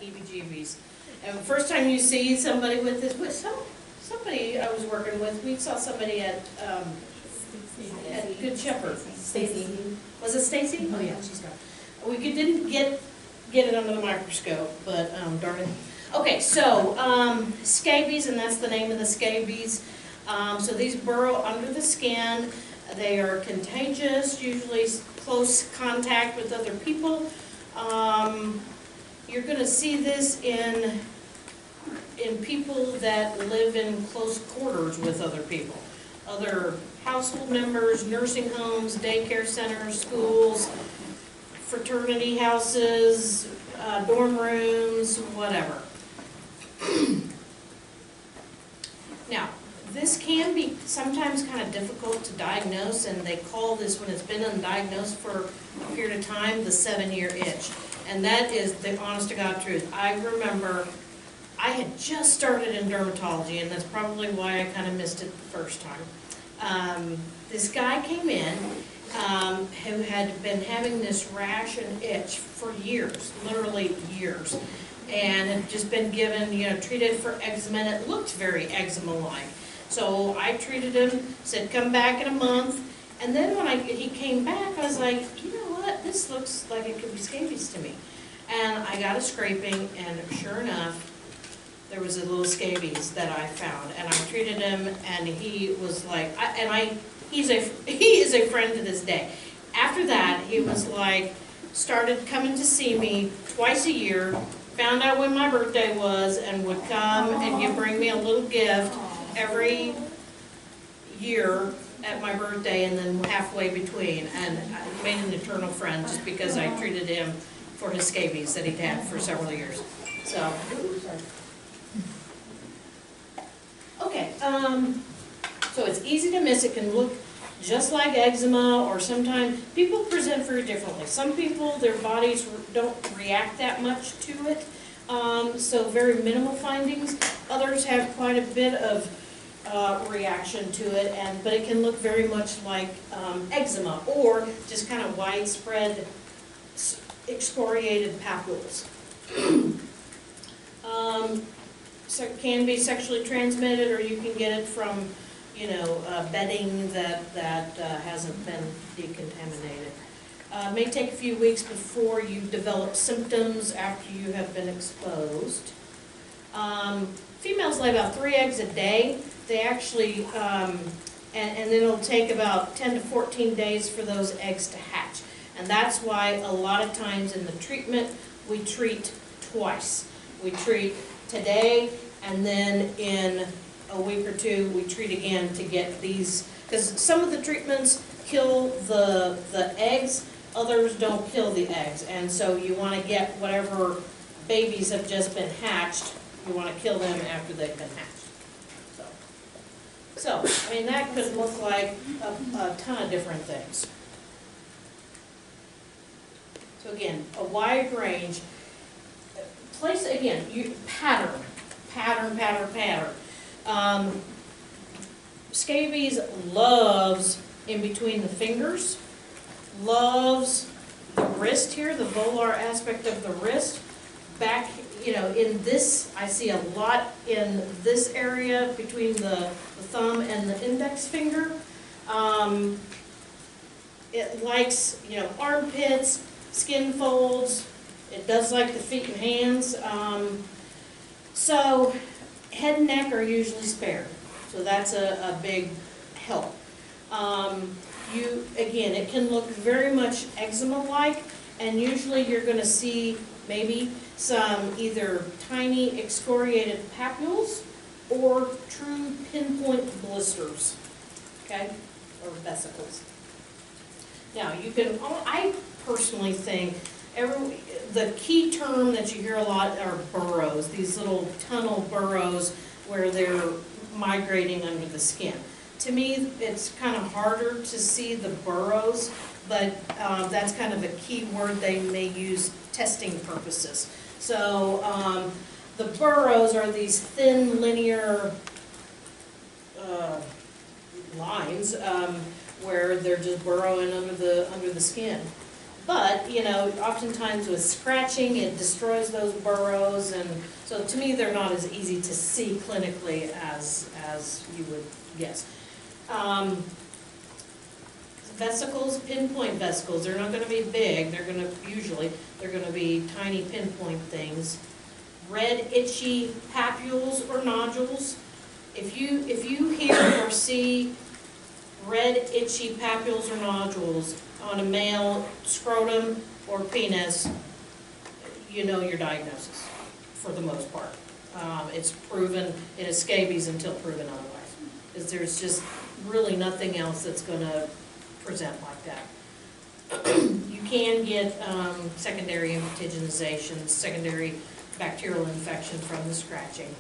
heebie-jeebies. And the first time you see somebody with this, somebody I was working with, we saw somebody at Good Shepherd. Stacy. Was it Stacy? Oh, yeah. She's gone. We didn't get it under the microscope, but darn it. Okay, so scabies, and that's the name of the scabies. So these burrow under the skin. They are contagious, usually close contact with other people. You're going to see this in people that live in close quarters with other people. Other household members, nursing homes, daycare centers, schools, fraternity houses, dorm rooms, whatever. Now, this can be sometimes kind of difficult to diagnose, and they call this, when it's been undiagnosed for a period of time, the 7-year itch. And that is the honest-to-God truth. I remember I had just started in dermatology, and that's probably why I kind of missed it the first time. This guy came in who had been having this rash and itch for years, literally years, and had just been given, treated for eczema, and it looked very eczema-like. So I treated him, said come back in a month, and then when he came back, I was like, you know what, this looks like it could be scabies to me. And I got a scraping, and sure enough, there was a little scabies that I found, and I treated him, and he was like, he is a friend to this day. After that, he was like, started coming to see me twice a year, found out when my birthday was, and would come and he'd bring me a little gift every year at my birthday, and then halfway between, and I made an eternal friend just because I treated him for his scabies that he'd had for several years. So, okay, so it's easy to miss. It can look just like eczema, or sometimes people present very differently. Some people, their bodies don't react that much to it, so very minimal findings. Others have quite a bit of reaction to it, but it can look very much like eczema, or just kind of widespread excoriated papules. So it can be sexually transmitted, or you can get it from, bedding that hasn't been decontaminated. It may take a few weeks before you develop symptoms after you have been exposed. Females lay about 3 eggs a day. They actually, and then it'll take about 10 to 14 days for those eggs to hatch. And that's why a lot of times in the treatment, we treat twice. We treat today, and then in a week or two, we treat again to get these, because some of the treatments kill the eggs, others don't kill the eggs, and so you want to get whatever babies have just been hatched, you want to kill them after they've been hatched. So I mean, that could look like a ton of different things. So again, a wide range. Place, again, pattern. Scabies loves in between the fingers, loves the wrist here, the volar aspect of the wrist. Back, in this, I see a lot in this area between the thumb and the index finger. It likes, armpits, skin folds. It does like the feet and hands. So head and neck are usually spared. So that's a big help. Again, it can look very much eczema-like, and usually you're going to see maybe some either tiny excoriated papules or true pinpoint blisters, okay, or vesicles. Now, I personally think the key term that you hear a lot are burrows, these little tunnel burrows where they're migrating under the skin. To me, it's kind of harder to see the burrows, but that's kind of a key word they may use testing purposes. So the burrows are these thin linear lines where they're just burrowing under the skin. But, you know, oftentimes with scratching, it destroys those burrows, and so to me, they're not as easy to see clinically as you would guess. Vesicles, pinpoint vesicles, they're not gonna be big, they're gonna be tiny pinpoint things. Red itchy papules or nodules. If you hear or see red itchy papules or nodules on a male scrotum or penis, you know your diagnosis, for the most part. It's proven, it is scabies until proven otherwise. Because there's just really nothing else that's gonna present like that. You can get secondary impetiginization, secondary bacterial infection from the scratching.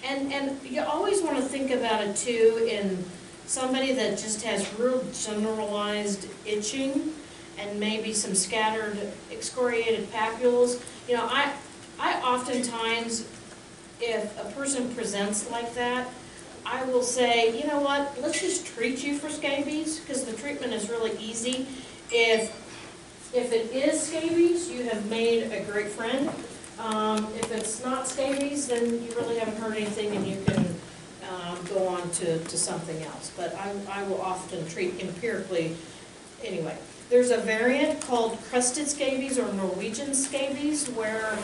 And you always want to think about it too in somebody that just has real generalized itching and maybe some scattered excoriated papules. You know, I oftentimes, if a person presents like that, I will say, you know what, let's just treat you for scabies, because the treatment is really easy. If it is scabies, you have made a great friend. If it's not scabies, then you really haven't heard anything, and you can go on to something else. But I will often treat empirically anyway. There's a variant called Crusted Scabies or Norwegian Scabies, where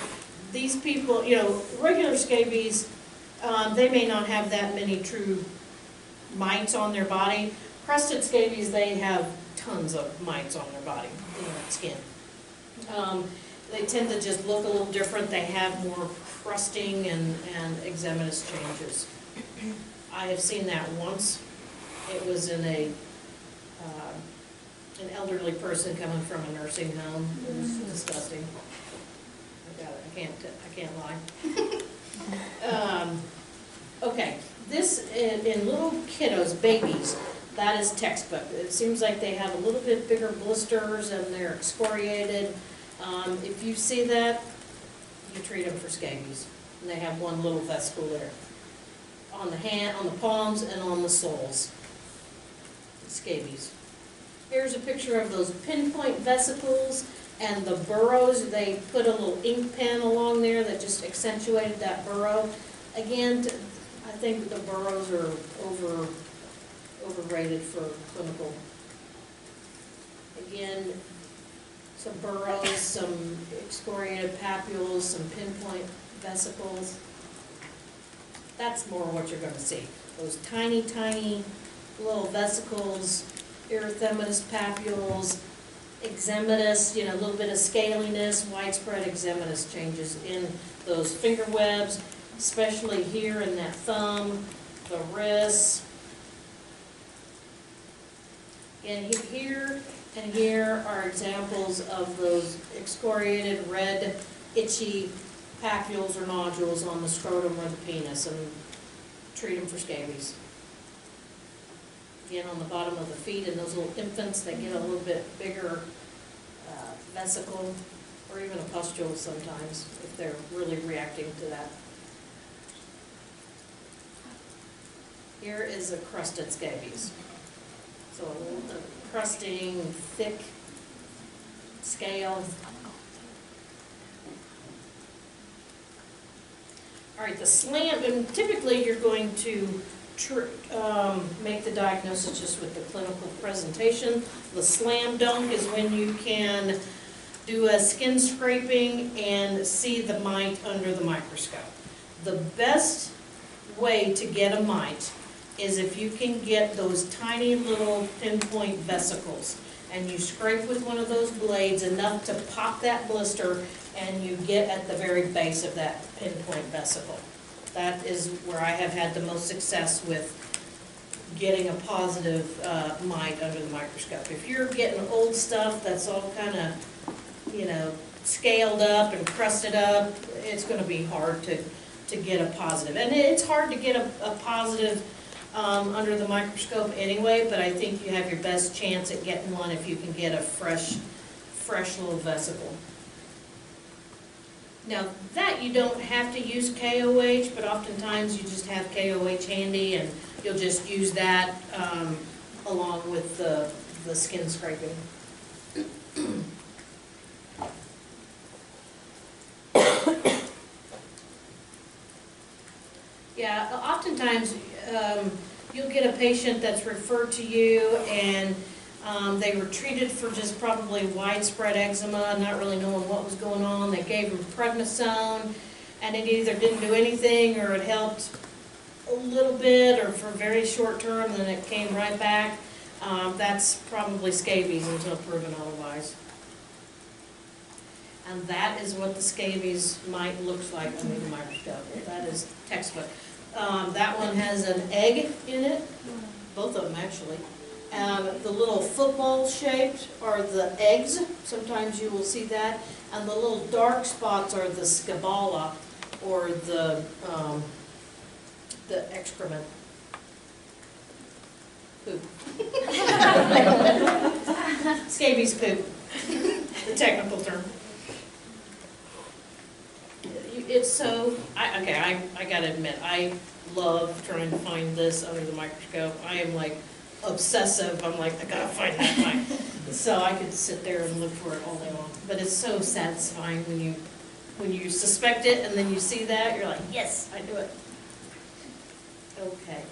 these people, you know, regular scabies, they may not have that many true mites on their body. Crusted scabies, they have tons of mites on their body, in their skin. They tend to just look a little different. They have more crusting and eczematous changes. I have seen that once. It was in an elderly person coming from a nursing home. It was disgusting. I can't lie. Okay, this in little kiddos, babies, that is textbook. It seems like they have a little bit bigger blisters and they're excoriated. If you see that, you treat them for scabies. And they have one little vesicle there. On the hand, on the palms, and on the soles. Scabies. Here's a picture of those pinpoint vesicles and the burrows. They put a little ink pen along there that just accentuated that burrow. Again, I think the burrows are overrated for clinical. Again, some burrows, some excoriated papules, some pinpoint vesicles. That's more what you're going to see. Those tiny, tiny little vesicles, erythematous papules, eczematous, you know, a little bit of scaliness, widespread eczematous changes in those finger webs, especially here in that thumb, the wrists. And here and here are examples of those excoriated, red, itchy papules or nodules on the scrotum or the penis, and treat them for scabies. Again, on the bottom of the feet, and those little infants, they get a little bit bigger vesicle, or even a pustule sometimes, if they're really reacting to that. Here is a crusted scabies. So a crusting, thick scale. All right, the slam, and typically you're going to make the diagnosis just with the clinical presentation. The slam dunk is when you can do a skin scraping and see the mite under the microscope. The best way to get a mite is if you can get those tiny little pinpoint vesicles, and you scrape with one of those blades enough to pop that blister, and you get at the very base of that pinpoint vesicle. That is where I have had the most success with getting a positive mite under the microscope. If you're getting old stuff that's all kind of, you know, scaled up and crusted up, it's going to be hard to get a positive. And it's hard to get a positive under the microscope anyway, but I think you have your best chance at getting one if you can get a fresh little vesicle. Now that you don't have to use KOH, but oftentimes you just have KOH handy and you'll just use that along with the skin scraping. Yeah, oftentimes you'll get a patient that's referred to you and they were treated for just probably widespread eczema, not really knowing what was going on. They gave them prednisone and it either didn't do anything or it helped a little bit or for very short term, and then it came right back. That's probably scabies until proven otherwise. And that is what the scabies mite looks like under the microscope. That is textbook. That one has an egg in it, both of them actually. The little football shaped are the eggs, sometimes you will see that, and the little dark spots are the scabala, or the excrement. Poop. Scabies poop, the technical term. It's so, I gotta admit, I love trying to find this under the microscope. I am like obsessive. I'm like, I gotta find that mite. So I could sit there and look for it all day long. But it's so satisfying when you suspect it and then you see that, you're like, yes, I do it. Okay.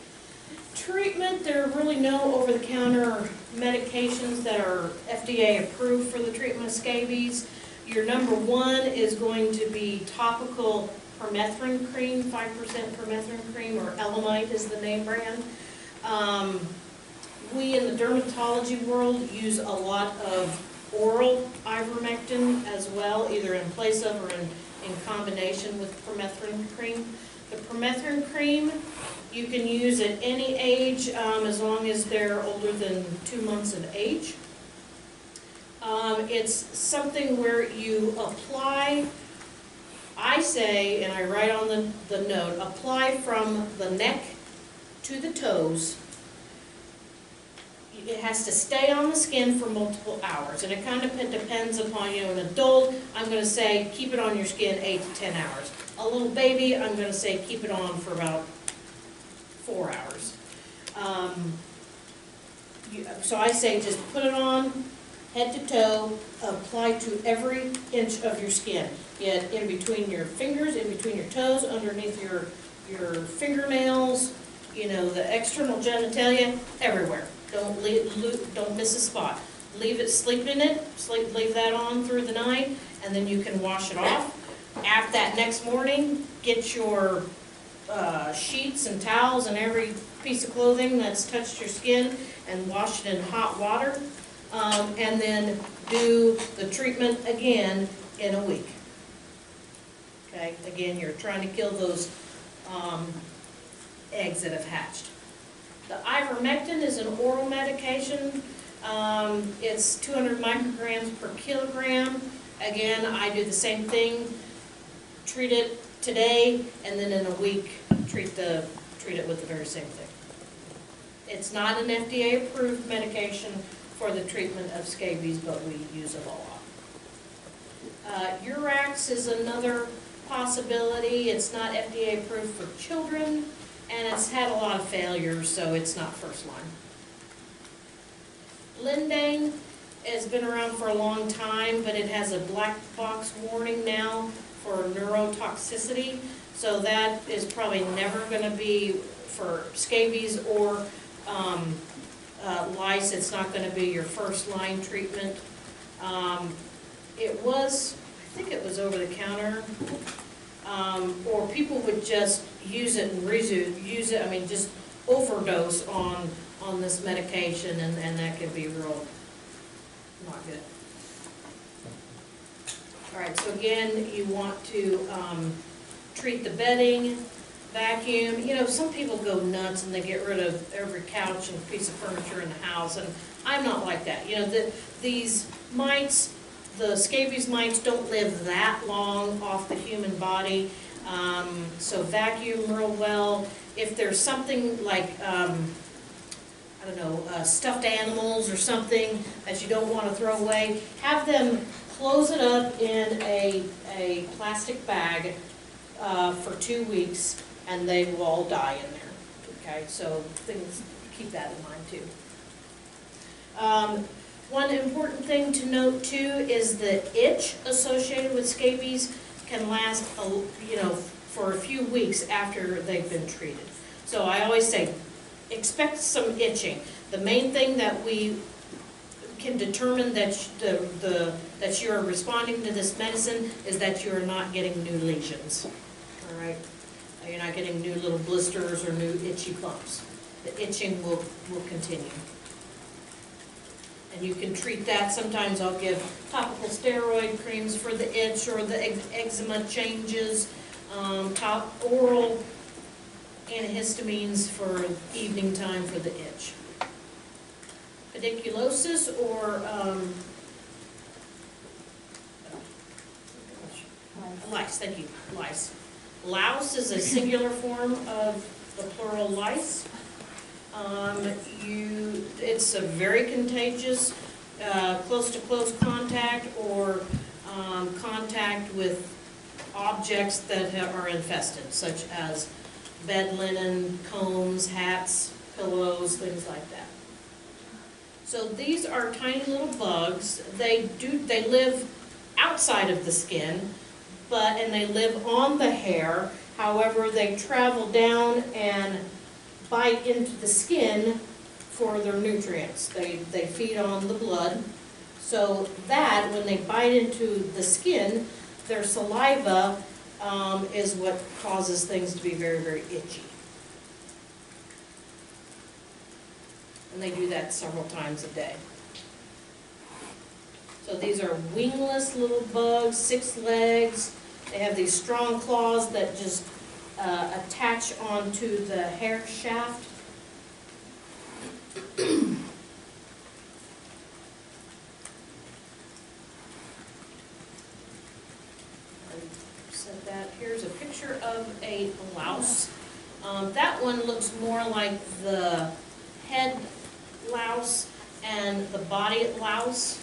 Treatment, there are really no over-the-counter medications that are FDA approved for the treatment of scabies. Your number one is going to be topical permethrin cream, 5% permethrin cream, or Elamite is the name brand. We in the dermatology world use a lot of oral ivermectin as well, either in place of or in combination with permethrin cream. The permethrin cream you can use at any age as long as they're older than 2 months of age. It's something where you apply, I say, and I write on the note, apply from the neck to the toes. It has to stay on the skin for multiple hours, and it kind of depends upon, an adult, I'm going to say keep it on your skin 8 to 10 hours. A little baby, I'm going to say keep it on for about 4 hours. So I say just put it on, head to toe, apply to every inch of your skin. Yet in between your fingers, in between your toes, underneath your fingernails, the external genitalia, everywhere. Don't miss a spot. Leave it, sleep in it, leave that on through the night, and then you can wash it off. After that next morning, get your sheets and towels and every piece of clothing that's touched your skin and wash it in hot water. And then do the treatment again in a week. Okay, again, you're trying to kill those eggs that have hatched. The ivermectin is an oral medication. It's 200 micrograms per kilogram. Again, I do the same thing. Treat it today, and then in a week, treat it with the very same thing. It's not an FDA-approved medication for the treatment of scabies, but we use it a lot. Urax is another possibility. It's not FDA approved for children, and it's had a lot of failures, so it's not first line. Lindane has been around for a long time, but it has a black box warning now for neurotoxicity, so that is probably never going to be for scabies or lice. It's not going to be your first line treatment. It was, I think it was over the counter, or people would just use it and use it, just overdose on this medication, and that can be real not good. All right, so again, you want to treat the bedding, vacuum. Some people go nuts and they get rid of every couch and piece of furniture in the house, and I'm not like that. These mites, the scabies mites, don't live that long off the human body, so vacuum real well. If there's something like, stuffed animals or something that you don't want to throw away, have them close it up in a plastic bag for 2 weeks, and they will all die in there. Okay, so keep that in mind too. One important thing to note too is the itch associated with scabies can last, for a few weeks after they've been treated. So I always say, expect some itching. The main thing that we can determine that that you're responding to this medicine is that you're not getting new lesions. All right, you're not getting new little blisters or new itchy bumps. The itching will continue. And you can treat that. Sometimes I'll give topical steroid creams for the itch or the eczema changes, oral antihistamines for evening time for the itch. Pediculosis or lice, thank you, lice. Louse is a singular form of the plural lice. It's a very contagious, close-to-close contact or contact with objects that are infested, such as bed linen, combs, hats, pillows, things like that. So these are tiny little bugs. They live outside of the skin, and they live on the hair. However, they travel down and bite into the skin for their nutrients. They feed on the blood. So that, when they bite into the skin, their saliva is what causes things to be very, very itchy. And they do that several times a day. So these are wingless little bugs, 6 legs. They have these strong claws that just attach onto the hair shaft. Said that. Here's a picture of a louse. That one looks more like the head louse and the body louse.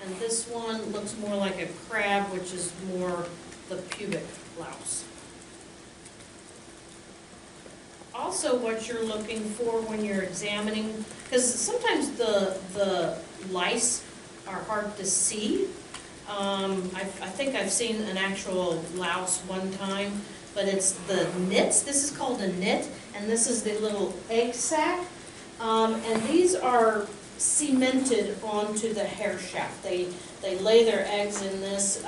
And this one looks more like a crab, which is more the pubic louse. Also, what you're looking for when you're examining, because sometimes the lice are hard to see. I think I've seen an actual louse one time, but it's the nits. This is called a nit, and this is the little egg sac. And these are cemented onto the hair shaft. They lay their eggs in this,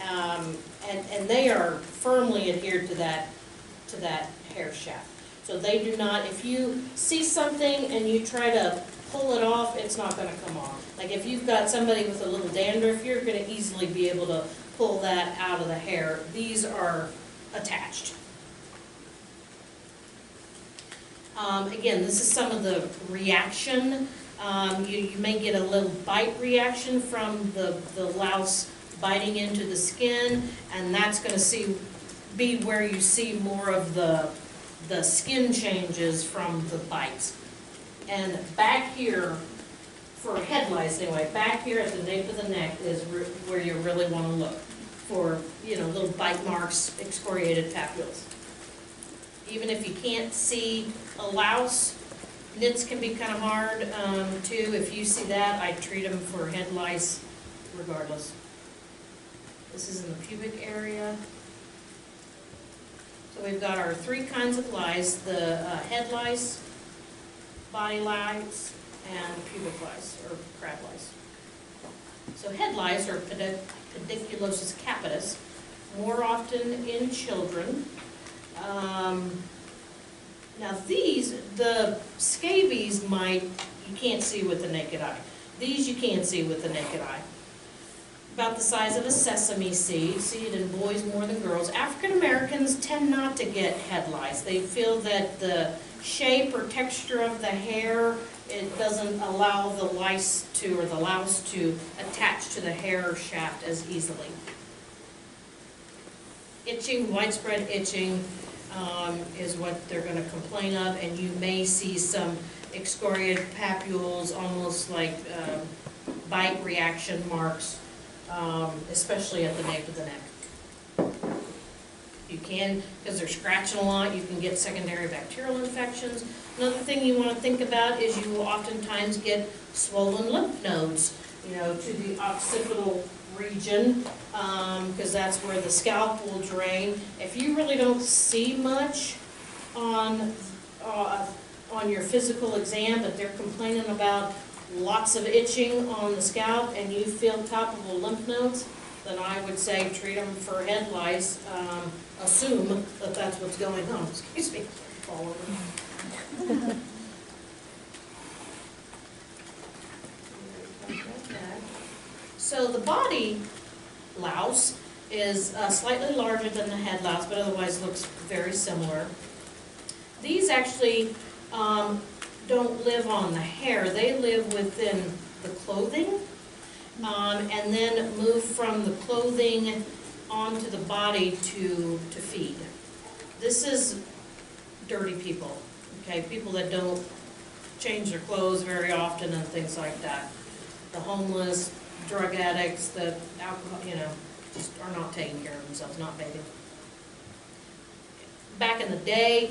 and they are firmly adhered to that hair shaft. So they do not, if you see something and you try to pull it off, it's not going to come off. Like if you've got somebody with a little dandruff, you're going to easily be able to pull that out of the hair. These are attached. Again, this is some of the reaction. You may get a little bite reaction from the louse biting into the skin, and that's going to be where you see more of the skin changes from the bites. And back here, for head lice anyway, back here at the nape of the neck is where you really want to look for, little bite marks, excoriated papules. Even if you can't see a louse, nits can be kind of hard too. If you see that, I treat them for head lice regardless. This is in the pubic area. So we've got our 3 kinds of lice, the head lice, body lice, and pubic lice, or crab lice. So head lice, or pediculosis capitis, more often in children. Now these, the Scabies Mite, you can't see with the naked eye. These you can see with the naked eye. About the size of a sesame seed. See it in boys more than girls. African Americans tend not to get head lice. They feel that the shape or texture of the hair, it doesn't allow the lice to, or the louse to attach to the hair shaft as easily. Itching, widespread itching is what they're going to complain of, and you may see some excoriated papules, almost like bite reaction marks, especially at the nape of the neck. you can, because they're scratching a lot, you can get secondary bacterial infections. Another thing you want to think about is you will oftentimes get swollen lymph nodes, you know, to the occipital region, because that's where the scalp will drain. If you really don't see much on your physical exam, but they're complaining about lots of itching on the scalp and you feel topical lymph nodes, then I would say treat them for head lice. Assume that that's what's going on. Excuse me. Fall over. So the body louse is slightly larger than the head louse, but otherwise looks very similar. These actually don't live on the hair. They live within the clothing, and then move from the clothing onto the body to feed. This is dirty people, okay? People that don't change their clothes very often and things like that. The homeless, drug addicts, the alcohol, you know, just are not taking care of themselves, not bathing. Back in the day,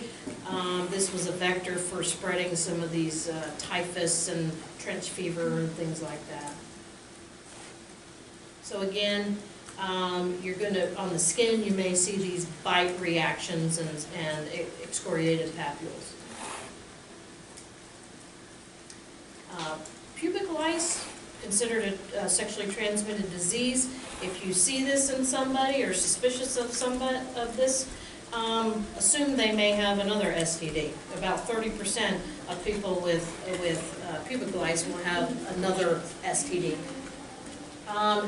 this was a vector for spreading some of these typhus and trench fever and things like that. So again, you're going to, on the skin, you may see these bite reactions and excoriated papules. Pubic lice, considered a sexually transmitted disease. If you see this in somebody or suspicious of somebody of this, assume they may have another STD. About 30% of people with pubic lice will have another STD.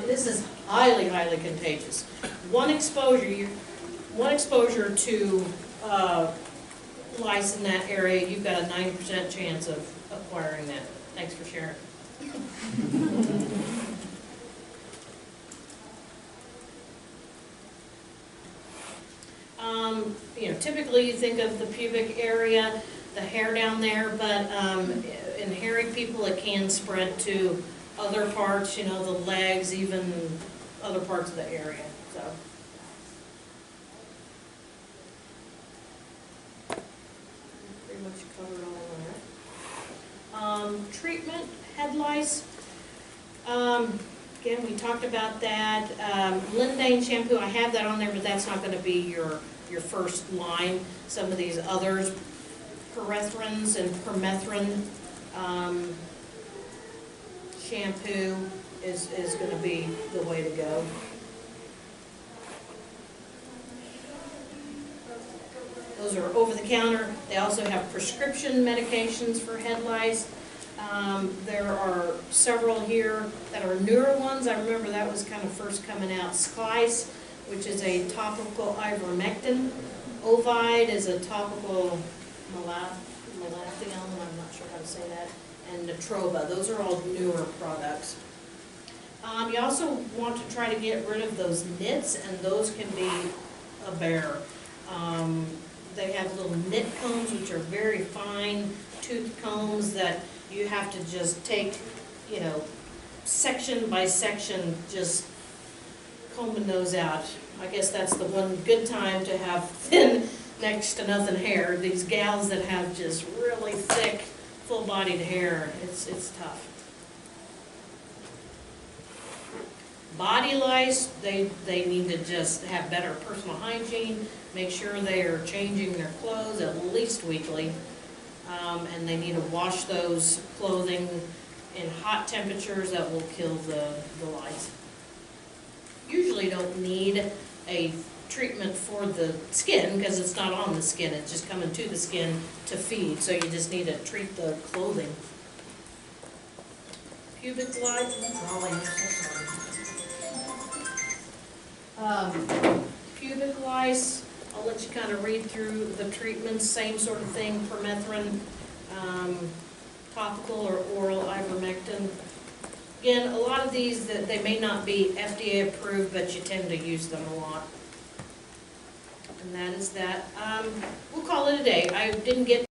This is highly, highly contagious. One exposure to lice in that area, you've got a 90% chance of acquiring that. Thanks for sharing. You know, typically you think of the pubic area, the hair down there, but in hairy people it can spread to other parts, you know, the legs, even other parts of the area. So, pretty much covered all that. Treatment, head lice. Again, we talked about that. Lindane shampoo, I have that on there, but that's not going to be your first line. Some of these others, permethrins and permethrin shampoo is going to be the way to go. Those are over the counter. They also have prescription medications for head lice. There are several here that are newer ones. I remember that was kind of first coming out. Scabies, which is a topical ivermectin. Ovide is a topical malathion, I'm not sure how to say that, and Natroba. Those are all newer products. You also want to try to get rid of those nits, and those can be a bear. They have little nit combs, which are very fine tooth combs that you have to just take, you know, section by section, just combing those out. I guess that's the one good time to have thin, next to nothing hair. These gals that have just really thick, full-bodied hair, it's tough. Body lice, they need to just have better personal hygiene, make sure they are changing their clothes at least weekly, and they need to wash those clothing in hot temperatures that will kill the lice. Usually don't need a treatment for the skin because it's not on the skin, it's just coming to the skin to feed, so you just need to treat the clothing. Pubic lice, pubic lice, I'll let you kind of read through the treatments, same sort of thing, permethrin, topical or oral ivermectin. Again, a lot of these, they may not be FDA approved, but you tend to use them a lot. And that is that. We'll call it a day. I didn't get